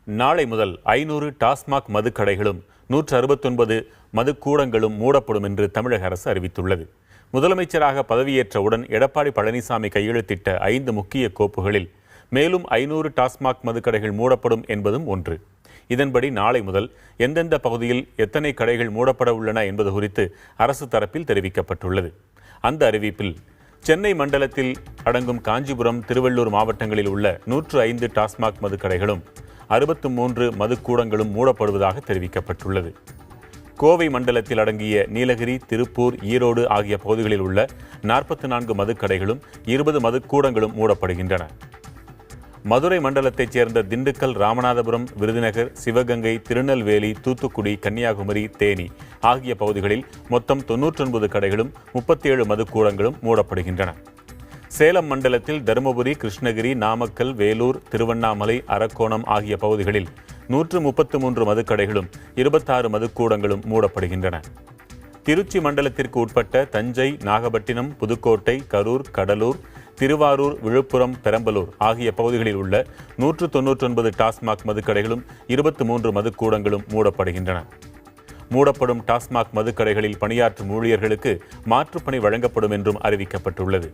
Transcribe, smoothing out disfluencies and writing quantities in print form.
நாளை முதல் 500 டாஸ்மாக் மதுக்கடைகளும் 169 மதுக்கூடங்களும் மூடப்படும் என்று தமிழக அரசு அறிவித்துள்ளது. முதலமைச்சராக பதவியேற்றவுடன் எடப்பாடி பழனிசாமி கையெழுத்திட்ட 5 முக்கிய கோப்புகளில் மேலும் 500 டாஸ்மாக் மதுக்கடைகள் மூடப்படும் என்பதும் ஒன்று. இதன்படி நாளை முதல் எந்தெந்த பகுதியில் எத்தனை கடைகள் மூடப்பட உள்ளன என்பது குறித்து அரசு தரப்பில் தெரிவிக்கப்பட்டுள்ளது. அந்த அறிவிப்பில் சென்னை மண்டலத்தில் அடங்கும் காஞ்சிபுரம், திருவள்ளூர் மாவட்டங்களில் உள்ள 105 டாஸ்மாக் மதுக்கடைகளும் 63 மதுக்கூடங்களும் மூடப்படுவதாக தெரிவிக்கப்பட்டுள்ளது. கோவை மண்டலத்தில் அடங்கிய நீலகிரி, திருப்பூர், ஈரோடு ஆகிய பகுதிகளில் உள்ள 44 மதுக்கடைகளும் 20 மதுக்கூடங்களும் மூடப்படுகின்றன. மதுரை மண்டலத்தைச் சேர்ந்த திண்டுக்கல், ராமநாதபுரம், விருதுநகர், சிவகங்கை, திருநெல்வேலி, தூத்துக்குடி, கன்னியாகுமரி, தேனி ஆகிய பகுதிகளில் மொத்தம் 99 கடைகளும் 37 மதுக்கூடங்களும் மூடப்படுகின்றன. சேலம் மண்டலத்தில் தருமபுரி, கிருஷ்ணகிரி, நாமக்கல், வேலூர், திருவண்ணாமலை, அரக்கோணம் ஆகிய பகுதிகளில் 133 மதுக்கடைகளும் 26 மதுக்கூடங்களும் மூடப்படுகின்றன. திருச்சி மண்டலத்திற்கு உட்பட்ட தஞ்சை, நாகப்பட்டினம், புதுக்கோட்டை, கரூர், கடலூர், திருவாரூர், விழுப்புரம், பெரம்பலூர் ஆகிய பகுதிகளில் உள்ள 199 டாஸ்மாக் மதுக்கடைகளும் 23 மதுக்கூடங்களும் மூடப்படுகின்றன. மூடப்படும் டாஸ்மாக் மதுக்கடைகளில் பணியாற்றும் ஊழியர்களுக்கு மாற்றுப்பணி வழங்கப்படும் என்றும் அறிவிக்கப்பட்டுள்ளது.